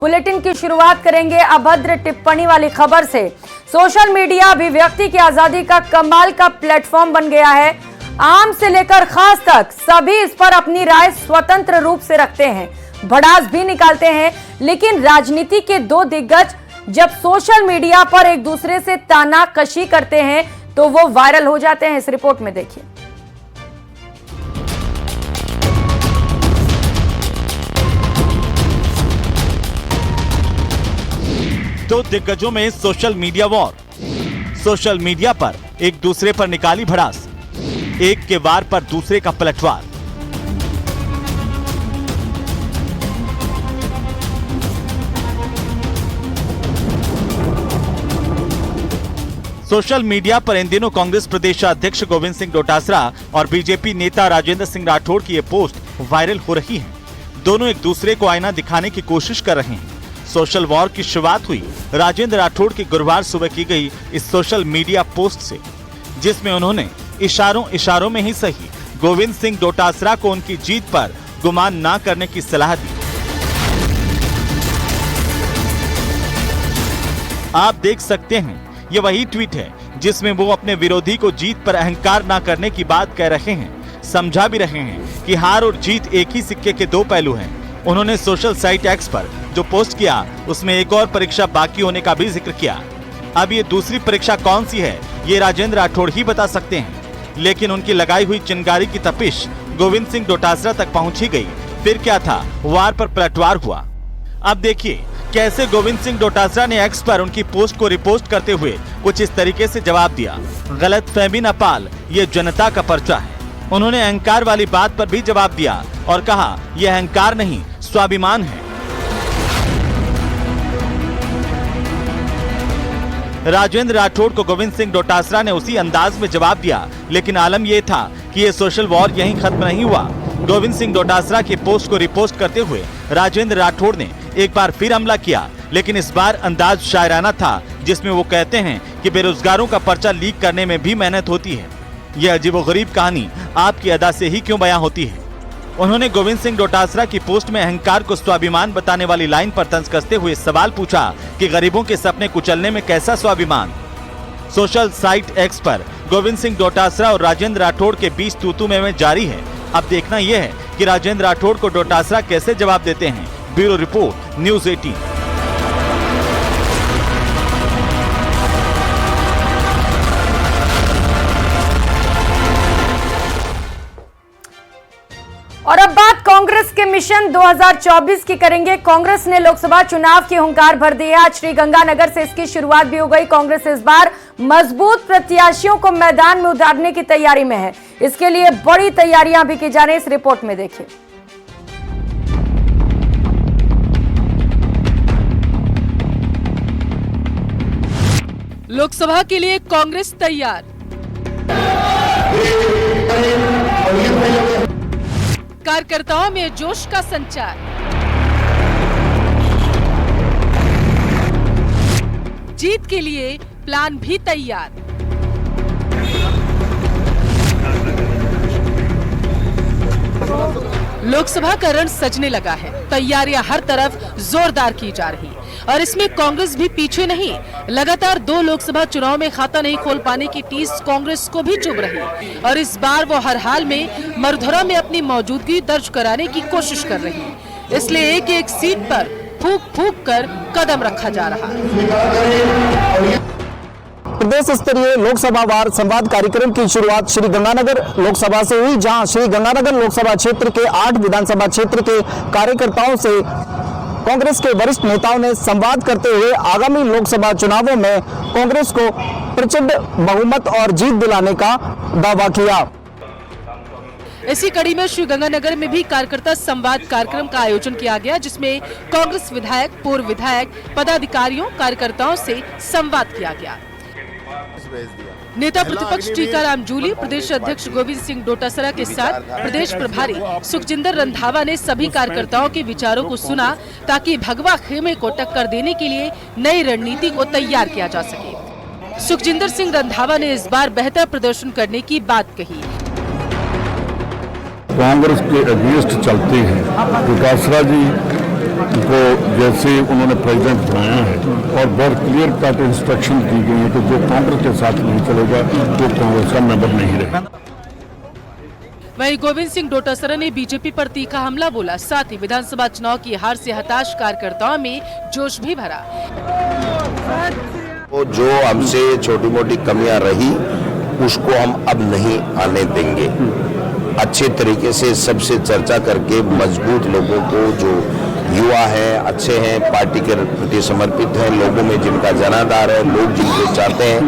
Bulletin की शुरुआत करेंगे अभद्र टिप्पणी वाली खबर से। सोशल मीडिया अभिव्यक्ति की आजादी का कमाल का प्लेटफॉर्म बन गया है। आम से लेकर खास तक सभी इस पर अपनी राय स्वतंत्र रूप से रखते हैं, भड़ास भी निकालते हैं। लेकिन राजनीति के दो दिग्गज जब सोशल मीडिया पर एक दूसरे से तानाकशी करते हैं तो वो वायरल हो जाते हैं। इस रिपोर्ट में देखिए। दो दिग्गजों में social media war. Social media पर एक दूसरे पर निकाली भड़ास, एक के वार पर दूसरे का पलटवार। सोशल मीडिया पर इन दिनों कांग्रेस प्रदेश अध्यक्ष गोविंद सिंह डोटासरा और बीजेपी नेता राजेंद्र सिंह राठौड़ की ये पोस्ट वायरल हो रही है। दोनों एक दूसरे को आईना दिखाने की कोशिश कर रहे हैं। सोशल वॉर की शुरुआत हुई राजेंद्र राठौड़ की गुरुवार सुबह की गई इस सोशल मीडिया पोस्ट से, जिसमें उन्होंने इशारों में ही सही गोविंद सिंह डोटासरा को उनकी जीत पर गुमान ना करने की सलाह दी। आप देख सकते हैं ये वही ट्वीट है जिसमें वो अपने विरोधी को जीत पर अहंकार ना करने की बात कह रहे हैं। समझा भी रहे हैं कि हार और जीत एक ही सिक्के के दो पहलू हैं। उन्होंने सोशल साइट एक्स पर जो पोस्ट किया उसमें एक और परीक्षा बाकी होने का भी जिक्र किया। अब ये दूसरी परीक्षा कौन सी है ये राजेंद्र राठौड़ ही बता सकते हैं, लेकिन उनकी लगाई हुई चिंगारी की तपिश गोविंद सिंह डोटासरा तक पहुंची गई। फिर क्या था, वार पर पलटवार हुआ। अब देखिए कैसे गोविंद सिंह डोटासरा ने एक्स पर उनकी पोस्ट को रिपोस्ट करते हुए कुछ इस तरीके से जवाब दिया। गलतफहमी न पाल, ये जनता का पर्चा है। उन्होंने अहंकार वाली बात पर भी जवाब दिया और कहा यह अहंकार नहीं स्वाभिमान है। राजेंद्र राठौड़ को गोविंद सिंह डोटासरा ने उसी अंदाज में जवाब दिया, लेकिन आलम यह था कि ये सोशल वॉर यहीं खत्म नहीं हुआ। गोविंद सिंह डोटासरा की पोस्ट को रिपोस्ट करते हुए राजेंद्र राठौड़ ने एक बार फिर हमला किया, लेकिन इस बार अंदाज शायराना था, जिसमें वो कहते हैं कि बेरोजगारों का पर्चा लीक करने में भी मेहनत होती है। यह अजीबोगरीब कहानी आपकी अदा से ही क्यों बयां होती है। उन्होंने गोविंद सिंह डोटासरा की पोस्ट में अहंकार को स्वाभिमान बताने वाली लाइन पर तंज कसते हुए सवाल पूछा कि गरीबों के सपने कुचलने में कैसा स्वाभिमान। सोशल साइट एक्स पर गोविंद सिंह डोटासरा और राजेंद्र राठौड़ के बीच तू-तू में जारी है। अब देखना यह है कि राजेंद्र राठौड़ को डोटासरा कैसे जवाब देते हैं। Bureau report, news 18। और अब बात कांग्रेस के मिशन 2024 की करेंगे। कांग्रेस ने लोकसभा चुनाव की हुंकार भर दी है। आज श्रीगंगानगर से इसकी शुरुआत भी हो गई। कांग्रेस इस बार मजबूत प्रत्याशियों को मैदान में उतारने की तैयारी में है। इसके लिए बड़ी तैयारियां भी की जा रही है। इस रिपोर्ट में देखिए। लोकसभा के लिए कांग्रेस तैयार। कार्यकर्ताओं में जोश का संचार। जीत के लिए प्लान भी तैयार। लोकसभा का रण सजने लगा है। तैयारियां हर तरफ जोरदार की जा रही और इसमें कांग्रेस भी पीछे नहीं। लगातार 2 लोकसभा चुनाव में खाता नहीं खोल पाने की टीस कांग्रेस को भी चुभ रही और इस बार वो हर हाल में मरधुरा में अपनी मौजूदगी दर्ज कराने की कोशिश कर रही। इसलिए एक एक सीट पर फूंक फूंक कर कदम रखा जा रहा है। प्रदेश स्तरीय लोकसभा वार संवाद कार्यक्रम की शुरुआत श्रीगंगानगर लोकसभा से हुई, जहां श्रीगंगानगर लोकसभा क्षेत्र के 8 विधानसभा क्षेत्र के कार्यकर्ताओं से कांग्रेस के वरिष्ठ नेताओं ने संवाद करते हुए आगामी लोकसभा चुनावों में कांग्रेस को प्रचंड बहुमत और जीत दिलाने का दावा किया। इसी कड़ी में श्रीगंगानगर में भी कार्यकर्ता संवाद कार्यक्रम का आयोजन किया गया, जिसमें कांग्रेस विधायक, पूर्व विधायक, पदाधिकारियों, कार्यकर्ताओं से संवाद किया गया। नेता प्रतिपक्ष टीकाराम जूली, प्रदेश अध्यक्ष गोविंद सिंह डोटासरा के साथ प्रदेश प्रभारी सुखजिंदर रंधावा ने सभी कार्यकर्ताओं के विचारों को सुना, ताकि भगवा खेमे को टक्कर देने के लिए नई रणनीति को तैयार किया जा सके। सुखजिंदर सिंह रंधावा ने इस बार बेहतर प्रदर्शन करने की बात कही। कांग्रेस के अगेंस्ट चलते हैं। डोटासरा जी को जैसे उन्होंने प्रेसिडेंट बनाया है और बहुत क्लियर कट इंस्ट्रक्शन दी गई है कि जो कांग्रेस के साथ नहीं चलेगा वो कांग्रेस का मेंबर नहीं रहेगा। वहीं गोविंद सिंह डोटासरा ने बीजेपी पर तीखा हमला बोला। साथ ही विधानसभा चुनाव की हार से हताश कार्यकर्ताओं में जोश भी भरा। वो जो हमसे छोटी मोटी कमियां रही उसको हम अब नहीं आने देंगे। अच्छे तरीके से सबसे चर्चा करके मजबूत लोगों को, जो युवा हैं, अच्छे हैं, पार्टी के प्रति समर्पित हैं, लोगों में जिनका जनाधार है, लोग जिनको चाहते हैं,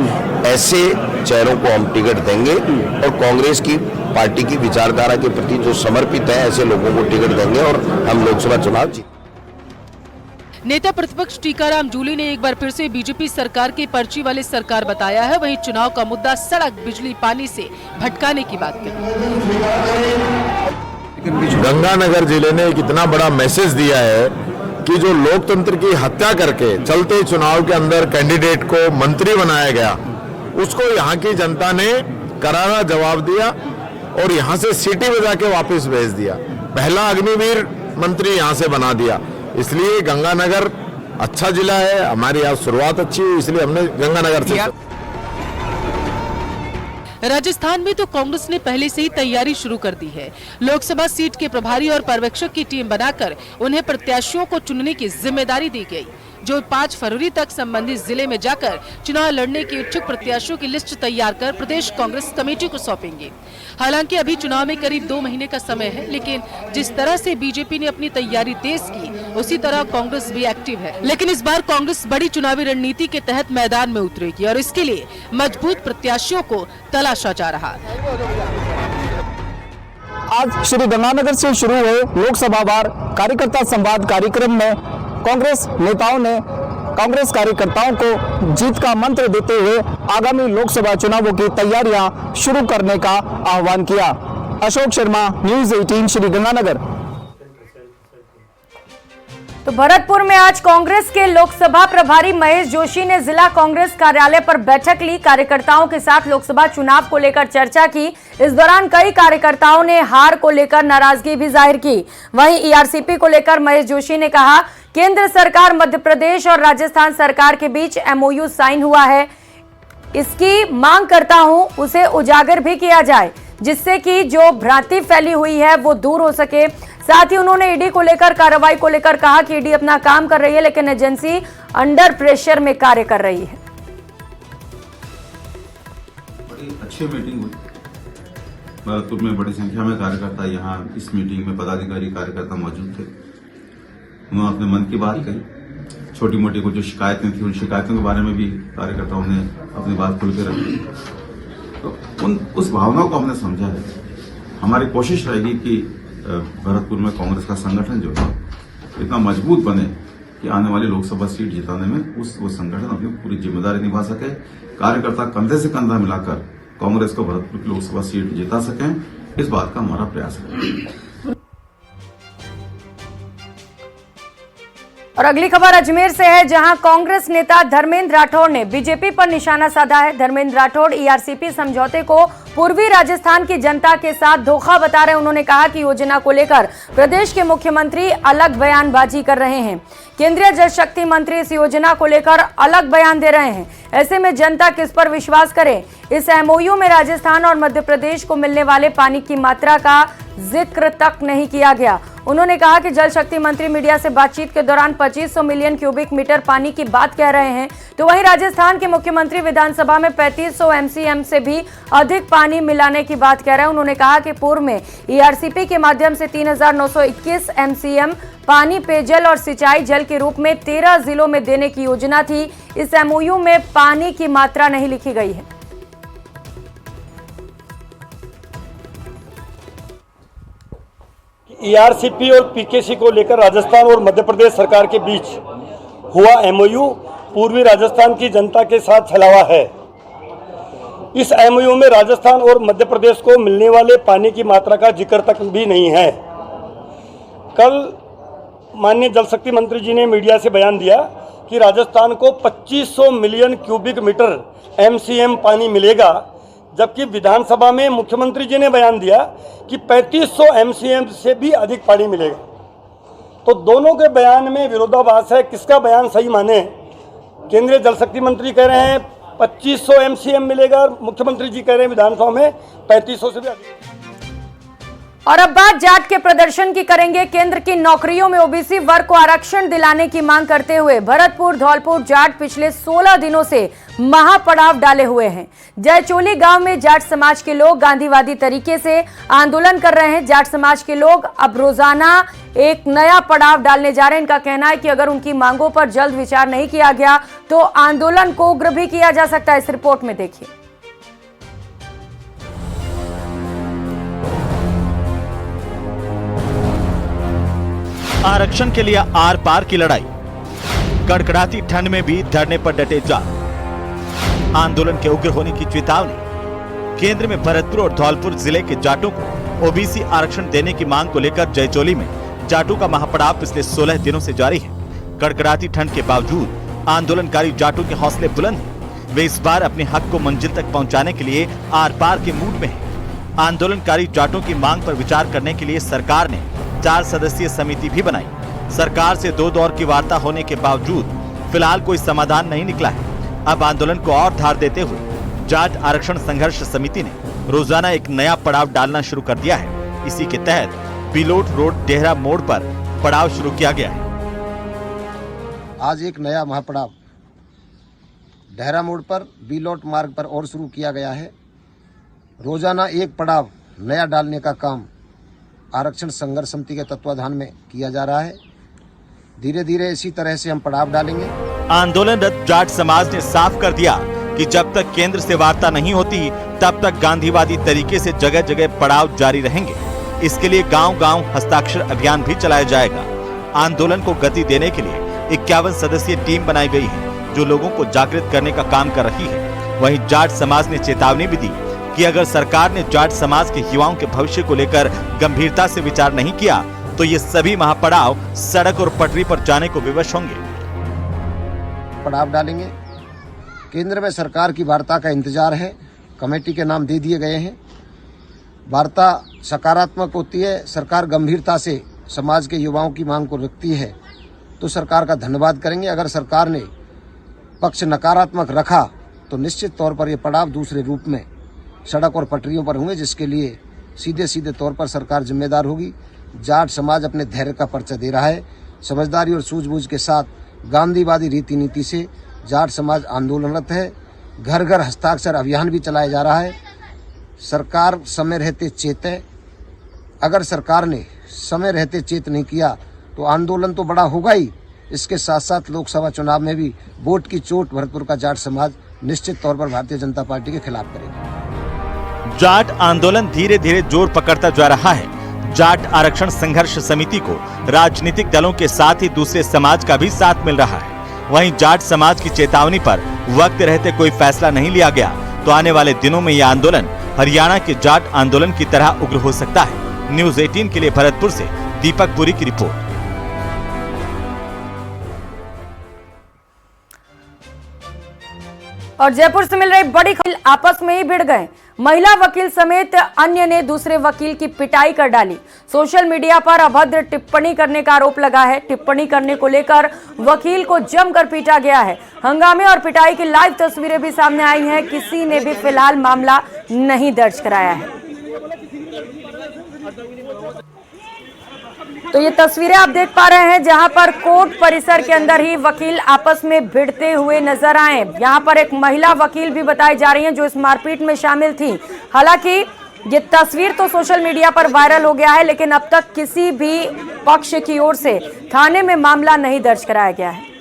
ऐसे चेहरों को हम टिकट देंगे और कांग्रेस की पार्टी की विचारधारा के प्रति जो समर्पित है ऐसे लोगों को टिकट देंगे और हम लोकसभा चुनाव जीतेंगे। नेता प्रतिपक्ष टीकाराम जूली ने एक बार फिर से बीजेपी सरकार की पर्ची वाली सरकार बताया है। वहीं चुनाव का मुद्दा सड़क, बिजली, पानी से भटकाने की बात कही। गंगानगर जिले ने एक इतना बड़ा मैसेज दिया है कि जो लोकतंत्र की हत्या करके चलते चुनाव के अंदर कैंडिडेट को मंत्री बनाया गया, उसको यहाँ की जनता ने करारा जवाब दिया और यहाँ से सीटी बजा के वापस भेज दिया। पहला अग्निवीर मंत्री यहाँ से बना दिया। इसलिए गंगानगर अच्छा जिला है, हमारी यहाँ शुरुआत अच्छी हुई, इसलिए हमने गंगानगर से। राजस्थान में तो कांग्रेस ने पहले से ही तैयारी शुरू कर दी है। लोकसभा सीट के प्रभारी और पर्यवेक्षक की टीम बनाकर उन्हें प्रत्याशियों को चुनने की जिम्मेदारी दी गई, जो 5 फरवरी तक संबंधित जिले में जाकर चुनाव लड़ने के इच्छुक प्रत्याशियों की लिस्ट तैयार कर प्रदेश कांग्रेस कमेटी को सौंपेंगे। हालांकि अभी चुनाव में करीब 2 महीने का समय है, लेकिन जिस तरह से बीजेपी ने अपनी तैयारी तेज की, उसी तरह कांग्रेस भी एक्टिव है। लेकिन इस बार कांग्रेस बड़ी चुनावी रणनीति के तहत मैदान में उतरेगी और इसके लिए मजबूत प्रत्याशियों को तलाशा जा रहा है। आज श्री गंगानगर से शुरू हुए लोकसभा वार कार्यकर्ता संवाद कार्यक्रम में कांग्रेस नेताओं ने कांग्रेस कार्यकर्ताओं को जीत का मंत्र देते हुए आगामी लोकसभा चुनावों की तैयारियां शुरू करने का आह्वान किया। अशोक शर्मा, न्यूज़ 18, श्री गंगानगर। तो भरतपुर में आज कांग्रेस के लोकसभा प्रभारी महेश जोशी ने जिला कांग्रेस कार्यालय पर बैठक ली। कार्यकर्ताओं के साथ लोकसभा चुनाव को लेकर चर्चा की। इस दौरान कई कार्यकर्ताओं ने हार को लेकर नाराजगी भी जाहिर की। वहीं ईआरसीपी को लेकर महेश जोशी ने कहा, केंद्र सरकार, मध्य प्रदेश और राजस्थान सरकार के बीच एमओयू साइन हुआ है। इसकी मांग करता हूं उसे उजागर भी किया जाए, जिससे कि जो भ्रांति फैली हुई है वो दूर हो सके। साथ ही उन्होंने ईडी को लेकर, कार्रवाई को लेकर कहा कि ईडी अपना काम कर रही है, लेकिन एजेंसी अंडर प्रेशर में कार्य कर रही है। बड़ी अच्छी मीटिंग हुई। भरतपुर में बड़ी संख्या में कार्यकर्ता यहाँ इस मीटिंग में पदाधिकारी कार्यकर्ता मौजूद थे। उन्होंने अपने मन की बात कही। छोटी मोटी कुछ जो शिकायतें थी, उन शिकायतों के बारे में भी कार्यकर्ताओं ने अपनी बात खुल के रखी। तो उस भावना को हमने समझा है। हमारी कोशिश रहेगी कि भरतपुर में कांग्रेस का संगठन जो है इतना मजबूत बने कि आने वाली लोकसभा सीट जिताने में वो संगठन अपनी पूरी जिम्मेदारी निभा सके। कार्यकर्ता कंधे से कंधा मिलाकर कांग्रेस को भरतपुर की लोकसभा सीट जिता सकें, इस बात का हमारा प्रयास है। और अगली खबर अजमेर से है, जहां कांग्रेस नेता धर्मेंद्र राठौड़ ने बीजेपी पर निशाना साधा है। धर्मेंद्र राठौड़ ईआरसीपी समझौते को पूर्वी राजस्थान की जनता के साथ धोखा बता रहे हैं। उन्होंने कहा कि योजना को लेकर प्रदेश के मुख्यमंत्री अलग बयानबाजी कर रहे हैं। केंद्रीय जल शक्ति मंत्री इस योजना को लेकर अलग बयान दे रहे हैं। ऐसे में जनता किस पर विश्वास करे? इस एमओयू में राजस्थान और मध्य प्रदेश को मिलने वाले पानी की मात्रा का जिक्र तक नहीं किया गया। उन्होंने कहा कि जल शक्ति मंत्री मीडिया से बातचीत के दौरान 2500 मिलियन क्यूबिक मीटर पानी की बात कह रहे हैं, तो वहीं राजस्थान के मुख्यमंत्री विधानसभा में 3500 एमसीएम से भी अधिक पानी मिलाने की बात कह रहे हैं। उन्होंने कहा कि पूर्व में ईआरसीपी के माध्यम से 3921 एमसीएम पानी पेयजल और सिंचाई जल के रूप में 13 जिलों में देने की योजना थी। इस एमओयू में पानी की मात्रा नहीं लिखी गई है। ईआरसीपी और पीकेसी को लेकर राजस्थान और मध्य प्रदेश सरकार के बीच हुआ एमओयू पूर्वी राजस्थान की जनता के साथ छलावा है। इस एमओयू में राजस्थान और मध्य प्रदेश को मिलने वाले पानी की मात्रा का जिक्र तक भी नहीं है। कल माननीय जल शक्ति मंत्री जी ने मीडिया से बयान दिया कि राजस्थान को 2500 मिलियन क्यूबिक मीटर एमसीएम पानी मिलेगा, जबकि विधानसभा में मुख्यमंत्री जी ने बयान दिया कि 3500 एमसीएम से भी अधिक पानी मिलेगा। तो दोनों के बयान में विरोधाभास है। किसका बयान सही माने? केंद्रीय जल शक्ति मंत्री कह रहे हैं 2500 MCM मिलेगा, मुख्यमंत्री जी कह रहे हैं विधानसभा में 3500 से भी अधिक। और अब बात जाट के प्रदर्शन की करेंगे। केंद्र की नौकरियों में ओबीसी वर्ग को आरक्षण दिलाने की मांग करते हुए भरतपुर धौलपुर जाट पिछले 16 दिनों से महापड़ाव डाले हुए हैं। जयचोली गांव में जाट समाज के लोग गांधीवादी तरीके से आंदोलन कर रहे हैं। जाट समाज के लोग अब रोजाना एक नया पड़ाव डालने जा रहे हैं। इनका कहना है कि अगर उनकी मांगों पर जल्द विचार नहीं किया गया तो आंदोलन को उग्र भी किया जा सकता है। इस रिपोर्ट में देखिए। आरक्षण के लिए आर पार की लड़ाई, कड़कड़ाती ठंड में भी धरने पर डटे जाट, आंदोलन के उग्र होने की चेतावनी। केंद्र में भरतपुर और धौलपुर जिले के जाटों को ओबीसी आरक्षण देने की मांग को लेकर जयचोली में जाटों का महापड़ाव पिछले 16 दिनों से जारी है। कड़कड़ाती ठंड के बावजूद आंदोलनकारी जाटों के हौसले बुलंद हैं। वे इस बार अपने हक को मंजिल तक पहुंचाने के लिए आर पार के मूड में हैं। आंदोलनकारी जाटों की मांग पर विचार करने के लिए सरकार ने 4 सदस्यीय समिति भी बनाई। सरकार से 2 दौर की वार्ता होने के बावजूद फिलहाल कोई समाधान नहीं निकला है। अब आंदोलन को और धार देते हुए जाट आरक्षण संघर्ष समिति ने रोजाना एक नया पड़ाव डालना शुरू कर दिया है। इसी के तहत बिलोट रोड डेहरा मोड़ पर पड़ाव शुरू किया गया है। आज एक नया महापड़ाव डेहरा मोड़ पर बिलोट मार्ग पर और शुरू किया गया है। रोजाना एक पड़ाव नया डालने का काम आरक्षण संघर्ष समिति के तत्वाधान में किया जा रहा है। धीरे धीरे इसी तरह से हम पड़ाव डालेंगे। आंदोलनरत जाट समाज ने साफ कर दिया कि जब तक केंद्र से वार्ता नहीं होती तब तक गांधीवादी तरीके से जगह जगह पड़ाव जारी रहेंगे। इसके लिए गांव-गांव हस्ताक्षर अभियान भी चलाया जाएगा। आंदोलन को गति देने के लिए 51 सदस्यीय टीम बनाई गई है जो लोगों को जागृत करने का काम कर रही है। वहीं जाट समाज ने चेतावनी भी दी कि अगर सरकार ने जाट समाज के युवाओं के भविष्य को लेकर गंभीरता से विचार नहीं किया तो ये सभी महापड़ाव सड़क और पटरी पर जाने को विवश होंगे। पड़ाव डालेंगे। केंद्र में सरकार की वार्ता का इंतजार है। कमेटी के नाम दे दिए गए हैं। वार्ता सकारात्मक होती है, सरकार गंभीरता से समाज के युवाओं की मांग को रखती है तो सरकार का धन्यवाद करेंगे। अगर सरकार ने पक्ष नकारात्मक रखा तो निश्चित तौर पर ये पड़ाव दूसरे रूप में सड़क और पटरियों पर होंगे, जिसके लिए सीधे सीधे तौर पर सरकार जिम्मेदार होगी। जाट समाज अपने धैर्य का परिचय दे रहा है। समझदारी और सूझबूझ के साथ गांधीवादी रीति नीति से जाट समाज आंदोलनरत है। घर घर हस्ताक्षर अभियान भी चलाया जा रहा है। सरकार समय रहते चेते। अगर सरकार ने समय रहते चेत नहीं किया तो आंदोलन तो बड़ा होगा ही, इसके साथ साथ लोकसभा चुनाव में भी वोट की चोट भरतपुर का जाट समाज निश्चित तौर पर भारतीय जनता पार्टी के खिलाफ करेगा। जाट आंदोलन धीरे धीरे जोर पकड़ता जा रहा है। जाट आरक्षण संघर्ष समिति को राजनीतिक दलों के साथ ही दूसरे समाज का भी साथ मिल रहा है। वहीं जाट समाज की चेतावनी पर वक्त रहते कोई फैसला नहीं लिया गया तो आने वाले दिनों में यह आंदोलन हरियाणा के जाट आंदोलन की तरह उग्र हो सकता है। न्यूज़ 18 के लिए भरतपुर से दीपक पुरी की रिपोर्ट। और जयपुर से मिल रही बड़ी खबर, आपस में ही भिड़ गए। महिला वकील समेत अन्य ने दूसरे वकील की पिटाई कर डाली। सोशल मीडिया पर अभद्र टिप्पणी करने का आरोप लगा है। टिप्पणी करने को लेकर वकील को जमकर पीटा गया है। हंगामे और पिटाई की लाइव तस्वीरें भी सामने आई हैं। किसी ने भी फिलहाल मामला नहीं दर्ज कराया है। तो ये तस्वीरें आप देख पा रहे हैं जहां पर कोर्ट परिसर के अंदर ही वकील आपस में भिड़ते हुए नजर आए। यहां पर एक महिला वकील भी बताई जा रही हैं जो इस मारपीट में शामिल थी। हालांकि ये तस्वीर तो सोशल मीडिया पर वायरल हो गया है, लेकिन अब तक किसी भी पक्ष की ओर से थाने में मामला नहीं दर्ज कराया गया है।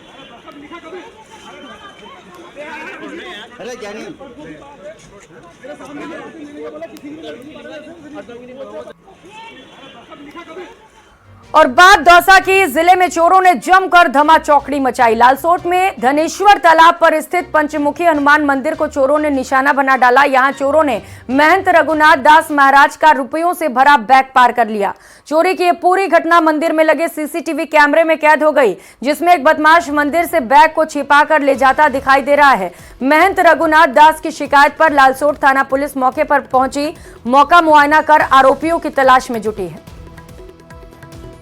और बात दौसा की, जिले में चोरों ने जमकर धमा चौकड़ी मचाई। लालसोट में धनेश्वर तालाब पर स्थित पंचमुखी हनुमान मंदिर को चोरों ने निशाना बना डाला। यहां चोरों ने महंत रघुनाथ दास महाराज का रुपयों से भरा बैग पार कर लिया। चोरी की यह पूरी घटना मंदिर में लगे सीसीटीवी कैमरे में कैद हो गई, जिसमें एक बदमाश मंदिर से बैग को छिपाकर ले जाता दिखाई दे रहा है। महंत रघुनाथ दास की शिकायत पर लालसोट थाना पुलिस मौके पर पहुंची, मौका मुआयना कर आरोपियों की तलाश में जुटी है।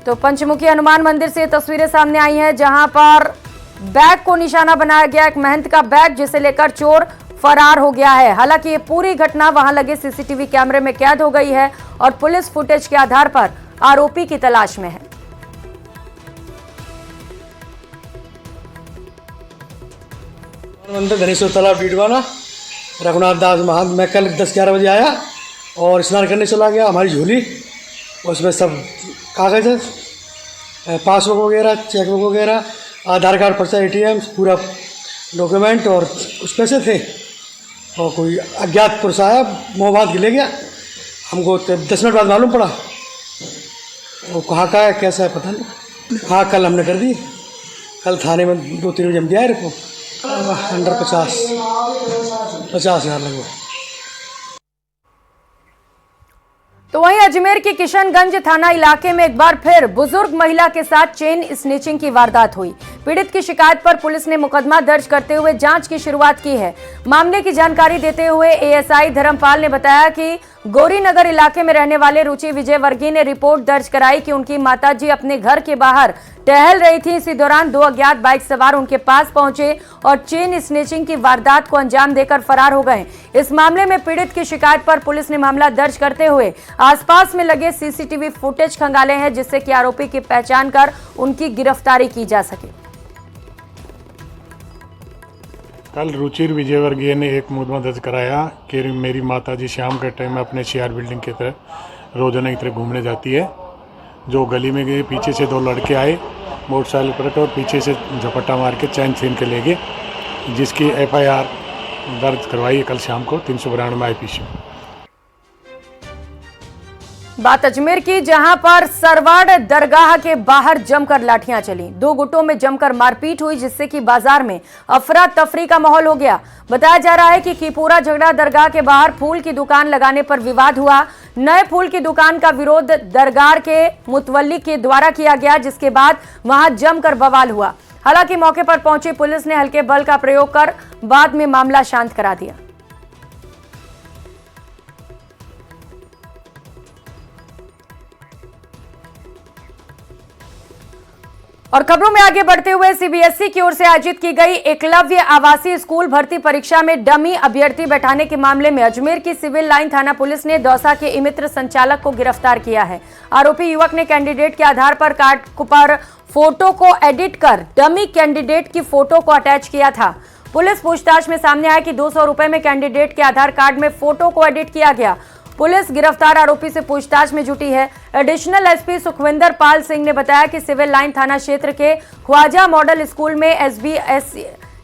तो पंचमुखी हनुमान मंदिर से तस्वीरें सामने आई हैं, जहां पर बैग को निशाना बनाया गया, एक महंत का बैग, जिसे लेकर चोर फरार हो गया है। हालांकि ये पूरी घटना वहां लगे सीसीटीवी कैमरे में कैद हो गई है और पुलिस फुटेज के आधार पर आरोपी की तलाश में है। मंदिर धनेश्वर तालाब डीडवाना रघुनाथ दास महंत। मैं कल 10-11 बजे आया और स्नान करने चला गया। हमारी झोली उसमें सब कागज है, पासबुक वगैरह, चेकबुक वगैरह, आधार कार्ड, पर्चा, ATM, पूरा डॉक्यूमेंट और कुछ पैसे थे। और कोई अज्ञात पुरुष आया, मोहबाद ले गया। हमको 10 मिनट बाद मालूम पड़ा वो कहाँ का है, कैसा है पता नहीं। हाँ, कल हमने कर दी। कल थाने में 2-3 बजे हम दिया है रिपोर्ट। अंडर 50,000 लगभग। तो वहीं अजमेर के किशनगंज थाना इलाके में एक बार फिर बुजुर्ग महिला के साथ चेन स्नेचिंग की वारदात हुई। पीड़ित की शिकायत पर पुलिस ने मुकदमा दर्ज करते हुए जांच की शुरुआत की है। मामले की जानकारी देते हुए ASI धर्मपाल ने बताया कि गौरीनगर इलाके में रहने वाले रुचि विजयवर्गीय ने रिपोर्ट दर्ज कराई कि उनकी माताजी अपने घर के बाहर टहल रही थी। इसी दौरान 2 अज्ञात बाइक सवार उनके पास पहुंचे और चेन स्नेचिंग की वारदात को अंजाम देकर फरार हो गए। इस मामले में पीड़ित की शिकायत पर पुलिस ने मामला दर्ज करते हुए आसपास में लगे CCTV फुटेज खंगाले हैं, जिससे कि आरोपी की पहचान कर उनकी गिरफ्तारी की जा सके। कल रुचिर विजयवर्गीय ने एक मुकदमा दर्ज कराया कि मेरी माताजी शाम के टाइम में अपने CR बिल्डिंग की तरह रोजाना की तरह घूमने जाती है। जो गली में गए, पीछे से 2 लड़के आए मोटरसाइकिल पर और पीछे से झपट्टा मार के चैन छीन के ले गए, जिसकी FIR दर्ज करवाई कल शाम को 392 IPC। बात अजमेर की, जहां पर सरवाड़ दरगाह के बाहर जमकर लाठियां चली। 2 गुटों में जमकर मारपीट हुई, जिससे कि बाजार में अफरा तफरी का माहौल हो गया। बताया जा रहा है कि पूरा झगड़ा दरगाह के बाहर फूल की दुकान लगाने पर विवाद हुआ। नए फूल की दुकान का विरोध दरगाह के मुतवल्ली के द्वारा किया गया, जिसके बाद वहां जमकर बवाल हुआ। हालांकि मौके पर पहुंची पुलिस ने हल्के बल का प्रयोग कर बाद में मामला शांत करा दिया। और खबरों में आगे बढ़ते हुए CBSE की ओर से आयोजित की गई एकलव्य आवासीय स्कूल भर्ती परीक्षा में डमी अभ्यर्थी बैठाने के मामले में अजमेर की सिविल लाइन थाना पुलिस ने दौसा के इमित्र संचालक को गिरफ्तार किया है। आरोपी युवक ने कैंडिडेट के आधार पर कार्ड पर फोटो को एडिट कर डमी कैंडिडेट की फोटो को अटैच किया था। पुलिस पूछताछ में सामने आया कि 200 रुपए में कैंडिडेट के आधार कार्ड में फोटो को एडिट किया गया। पुलिस गिरफ्तार आरोपी से पूछताछ में जुटी है। एडिशनल SP सुखविंदर पाल सिंह ने बताया कि सिविल लाइन थाना क्षेत्र के ख्वाजा मॉडल स्कूल में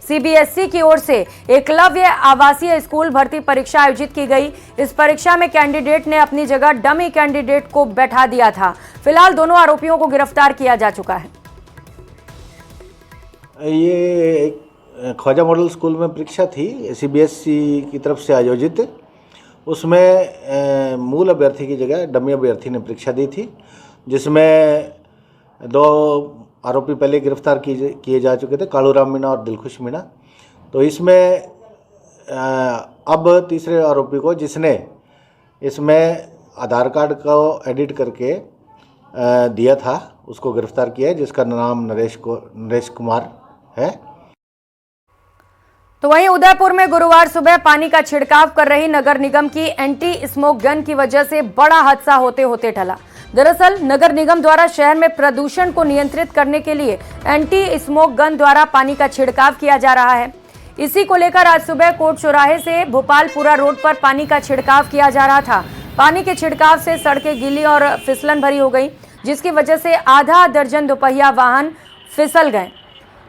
CBSE की ओर से एकलव्य आवासीय स्कूल भर्ती परीक्षा आयोजित की गई। इस परीक्षा में कैंडिडेट ने अपनी जगह डमी कैंडिडेट को बैठा दिया था। फिलहाल दोनों आरोपियों को गिरफ्तार किया जा चुका है। ये ख्वाजा मॉडल स्कूल में परीक्षा थी CBSE की तरफ से आयोजित। उसमें मूल अभ्यर्थी की जगह डमी अभ्यर्थी ने परीक्षा दी थी, जिसमें 2 आरोपी पहले गिरफ्तार किए जा चुके थे, कालूराम मीणा और दिलखुश मीणा। तो इसमें अब तीसरे आरोपी को, जिसने इसमें आधार कार्ड को एडिट करके दिया था, उसको गिरफ्तार किया है, जिसका नाम नरेश कुमार है। तो वहीं उदयपुर में गुरुवार सुबह पानी का छिड़काव कर रही नगर निगम की एंटी स्मोक गन की वजह से बड़ा हादसा होते होते टला। दरअसल नगर निगम द्वारा शहर में प्रदूषण को नियंत्रित करने के लिए एंटी स्मोक गन द्वारा पानी का छिड़काव किया जा रहा है। इसी को लेकर आज सुबह कोट चौराहे से भोपालपुरा रोड पर पानी का छिड़काव किया जा रहा था। पानी के छिड़काव से सड़कें गीली और फिसलन भरी हो गई, जिसकी वजह से आधा दर्जन दोपहिया वाहन फिसल गए,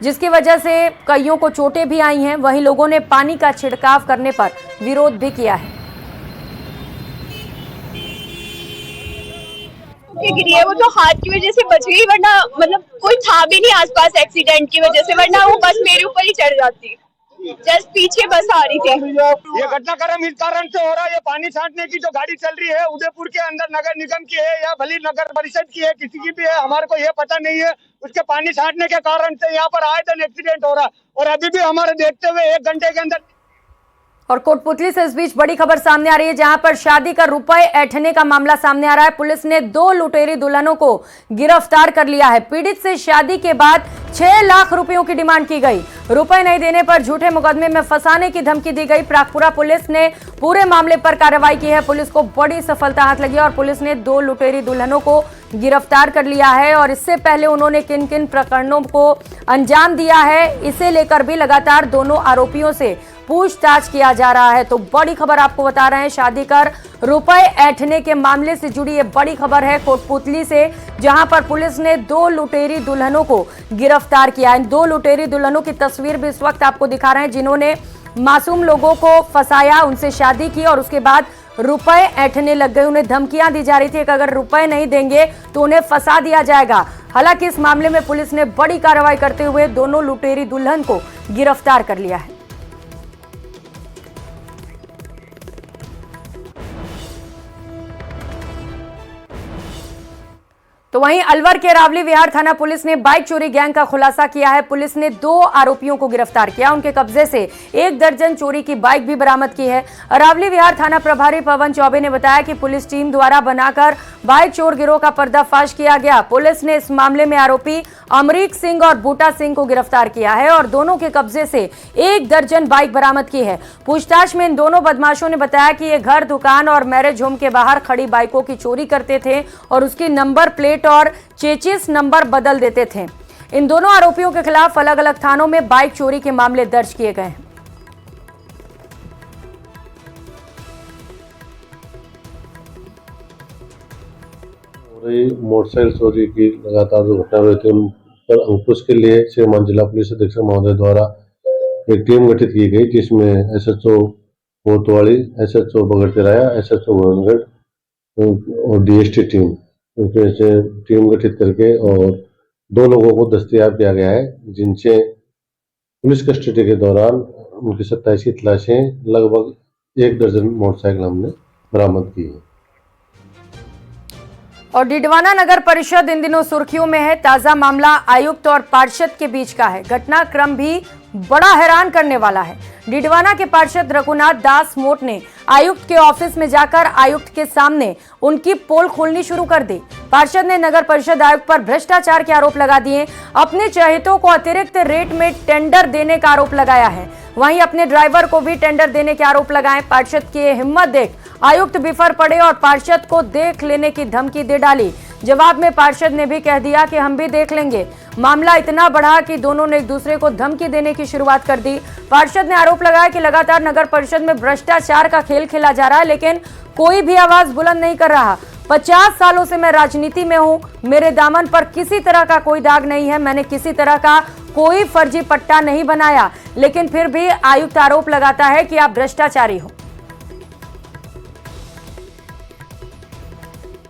जिसकी वजह से कईयों को चोटें भी आई हैं। वहीं लोगों ने पानी का छिड़काव करने पर विरोध भी किया है। गिरी है वो तो हाथ की वजह से बच गई, वरना मतलब कोई था भी नहीं आसपास एक्सीडेंट की वजह से, वरना वो बस मेरे ऊपर ही चढ़ जाती। जस्ट पीछे बस आ रही थी। ये घटनाक्रम इस कारण से हो रहा है, ये पानी छांटने की जो गाड़ी चल रही है उदयपुर के अंदर नगर निगम की है या भली नगर परिषद की है, किसी की भी है, हमारे को ये पता नहीं है। उसके पानी छांटने के कारण से यहाँ पर आए दिन एक्सीडेंट हो रहा है और अभी भी हमारे देखते हुए 1 घंटे के अंदर और कोटपुतली से इस बीच बड़ी खबर सामने आ रही है, जहां पर शादी का रुपए ऐंठने का मामला सामने आ रहा है। पुलिस ने 2 लुटेरी दुल्हनों को गिरफ्तार कर लिया है। पीड़ित से शादी के बाद 6 लाख रुपयों की डिमांड की गई। रुपए नहीं देने पर झूठे मुकदमे में फंसाने की धमकी दी गई। प्रागपुरा पुलिस ने पूरे मामले पर कार्रवाई की है। पुलिस को बड़ी सफलता हाथ लगी और पुलिस ने 2 लुटेरी दुल्हनों को गिरफ्तार कर लिया है। और इससे पहले उन्होंने किन किन प्रकरणों को अंजाम दिया है, इसे लेकर भी लगातार दोनों आरोपियों से पूछताछ किया जा रहा है। तो बड़ी खबर आपको बता रहे हैं, शादी कर रुपए ऐंठने के मामले से जुड़ी ये बड़ी खबर है कोटपुतली से, जहां पर पुलिस ने 2 लुटेरी दुल्हनों को गिरफ्तार किया। इन 2 लुटेरी दुल्हनों की तस्वीर भी इस वक्त आपको दिखा रहे हैं, जिन्होंने मासूम लोगों को फंसाया, उनसे शादी की और उसके बाद रुपए ऐंठने लग गए। उन्हें धमकियां दी जा रही थी कि अगर रुपए नहीं देंगे तो उन्हें फंसा दिया जाएगा। हालांकि इस मामले में पुलिस ने बड़ी कार्रवाई करते हुए दोनों लुटेरी दुल्हन को गिरफ्तार कर लिया है। तो वहीं अलवर के रावली विहार थाना पुलिस ने बाइक चोरी गैंग का खुलासा किया है। पुलिस ने 2 आरोपियों को गिरफ्तार किया। उनके कब्जे से 1 दर्जन चोरी की बाइक भी बरामद की है। रावली विहार थाना प्रभारी पवन चौबे ने बताया कि पुलिस टीम द्वारा बनाकर बाइक चोर गिरोह का पर्दाफाश किया गया। पुलिस ने इस मामले में आरोपी अमरीक सिंह और बूटा सिंह को गिरफ्तार किया है और दोनों के कब्जे से 1 दर्जन बाइक बरामद की है। पूछताछ में इन दोनों बदमाशों ने बताया कि ये घर, दुकान और मैरिज होम के बाहर खड़ी बाइकों की चोरी करते थे और उसकी नंबर प्लेट और चेचिस नंबर बदल देते थे। इन दोनों आरोपियों के खिलाफ अलग अलग थानों में बाइक चोरी के मामले दर्ज किए गए हैं। मोटरसाइकिल चोरी की लगातार जो घटना हुई थी, उन पर अंकुश के लिए श्रीमान जिला पुलिस अधीक्षक महोदय द्वारा एक टीम गठित की गई, जिसमें एसएचओ कोतवाली, एसएचओ बगड़तिराया, एसएचओ गोविंदगढ़ और डीएसटी टीम, टीम गठित करके और 2 लोगों को दस्तयाब किया गया है, जिनसे पुलिस कस्टडी के दौरान उनकी 27 की तलाशें, लगभग 1 दर्जन मोटरसाइकिल हमने बरामद की है। और डिडवाना नगर परिषद इन दिनों सुर्खियों में है। ताजा मामला आयुक्त और पार्षद के बीच का है। घटनाक्रम भी बड़ा हैरान करने वाला है। डिडवाना के पार्षद रघुनाथ दास मोट ने आयुक्त के ऑफिस में जाकर आयुक्त के सामने उनकी पोल खोलनी शुरू कर दी। पार्षद ने नगर परिषद आयुक्त पर भ्रष्टाचार के आरोप लगा दिए। अपने चहेतों को अतिरिक्त रेट में टेंडर देने का आरोप लगाया है। वहीं अपने ड्राइवर को भी टेंडर देने के आरोप लगाए। पार्षद की हिम्मत देख आयुक्त बिफर पड़े और पार्षद को देख लेने की धमकी दे डाली। जवाब में पार्षद ने भी कह दिया कि हम भी देख लेंगे। मामला इतना बढ़ा कि दोनों ने एक दूसरे को धमकी देने की शुरुआत कर दी। पार्षद ने आरोप लगाया कि लगातार नगर परिषद में भ्रष्टाचार का खेल खेला जा रहा है, लेकिन कोई भी आवाज बुलंद नहीं कर रहा। 50 सालों से मैं राजनीति में हूं, मेरे दामन पर किसी तरह का कोई दाग नहीं है, मैंने किसी तरह का कोई फर्जी पट्टा नहीं बनाया, लेकिन फिर भी आयुक्त आरोप लगाता है कि आप भ्रष्टाचारी हो।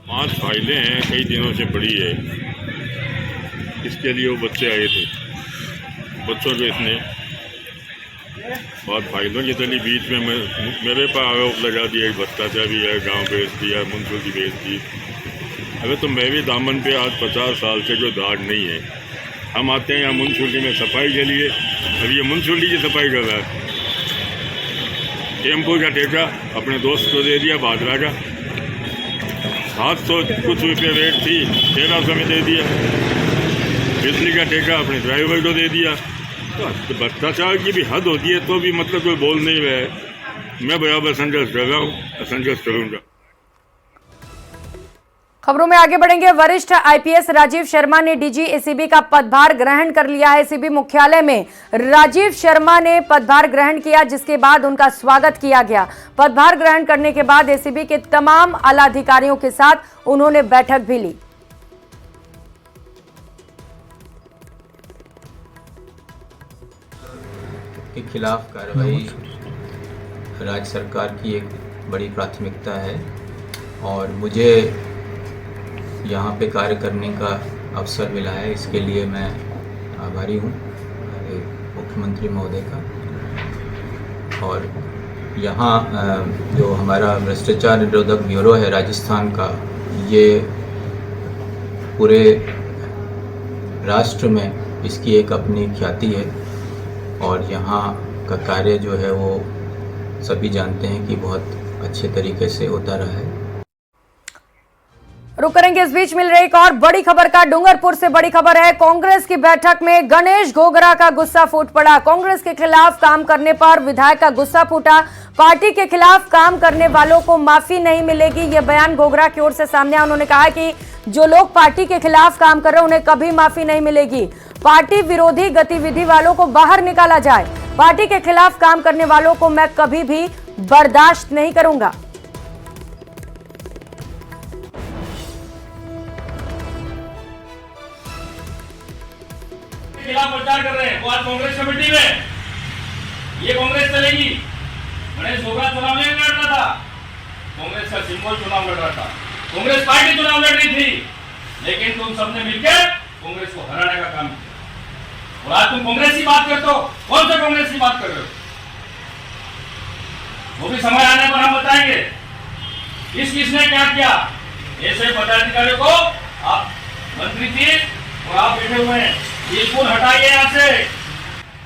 5 फाइलें हैं, कई दिनों से पड़ी है। इसके लिए वो बच्चे आए थे, बच्चों को इसने 5 फाइलों की तली बीच में मेरे पर आरोप लगा दिया, भ्रष्टाचार भी है, गांव बेच दिया, म्यूनसिपलिटी बेच दी। अगर तो मैं भी दामन पे आज 50 साल से जो दाग नहीं है। हम आते हैं यहाँ म्यूनसिपलिटी में सफाई के लिए, और ये म्यूनसिपलिटी की सफाई कर रहा है। टेम्पो का ठेका अपने दोस्त को दे दिया, भादरा का 700 कुछ रुपये रेट थी, 1300 में दे दिया। बिजली का ठेका अपने ड्राइवर को दे दिया। तो भ्रष्टाचार की भी हद होती है, तो भी मतलब कोई बोल नहीं रहा है। मैं बराबर संघर्ष कर रहा हूँ, संघर्ष करूँगा। खबरों में आगे बढ़ेंगे। वरिष्ठ आईपीएस राजीव शर्मा ने डीजी एसीबी का पदभार ग्रहण कर लिया है। एसीबी मुख्यालय में राजीव शर्मा ने पदभार ग्रहण किया, जिसके बाद उनका स्वागत किया गया। पदभार ग्रहण करने के बाद एसीबी के तमाम आला अधिकारियों के साथ उन्होंने बैठक भी ली। के खिलाफ कार्रवाई राज्य सरकार की एक बड़ी प्राथमिकता है और मुझे यहाँ पे कार्य करने का अवसर मिला है, इसके लिए मैं आभारी हूँ मुख्यमंत्री महोदय का। और यहाँ जो हमारा भ्रष्टाचार निरोधक ब्यूरो है राजस्थान का, ये पूरे राष्ट्र में इसकी एक अपनी ख्याति है और यहाँ का कार्य जो है वो सभी जानते हैं कि बहुत अच्छे तरीके से होता रहा है। रुक करेंगे, इस बीच मिल रही एक और बड़ी खबर का। डूंगरपुर से बड़ी खबर है। कांग्रेस की बैठक में गणेश घोगरा का गुस्सा फूट पड़ा। कांग्रेस के खिलाफ काम करने पर विधायक का गुस्सा फूटा। पार्टी के खिलाफ काम करने वालों को माफी नहीं मिलेगी, यह बयान घोगरा की ओर से सामने आया। उन्होंने कहा कि जो लोग पार्टी के खिलाफ काम कर रहे हैं उन्हें कभी माफी नहीं मिलेगी। पार्टी विरोधी गतिविधि वालों को बाहर निकाला जाए। पार्टी के खिलाफ काम करने वालों को मैं कभी भी बर्दाश्त नहीं करूंगा। खिलाफ प्रचार कर रहे हैं वो आज कांग्रेस कमेटी में, ये कांग्रेस चलेगी। गणेश घोगरा चुनाव नहीं लड़ रहा था, कांग्रेस का सिंबल चुनाव लड़ रहा था, कांग्रेस पार्टी चुनाव लड़ रही थी, लेकिन तुम सबने मिलकर कांग्रेस को हराने का काम किया। और आज तुम कांग्रेस की बात करते हो, कौन सा कांग्रेस की बात कर रहे हो? वो भी समय आने पर हम बताएंगे किसने क्या किया। ऐसे पदाधिकारियों को आप मंत्री थी और आप बैठे हुए हैं, बिल्कुल हटाइए यहाँ से।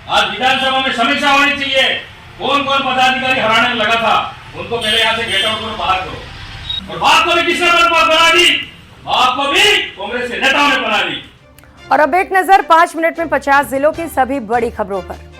आज विधानसभा में समीक्षा होनी चाहिए, कौन कौन पदाधिकारी हराने में लगा था उनको पहले यहाँ से गेट आउट करो, बाहर करो। और बात को भी किसने बना दी? बात को भी कांग्रेस के नेताओं ने बना दी। और अब एक नजर 5 मिनट में 50 जिलों की सभी बड़ी खबरों पर।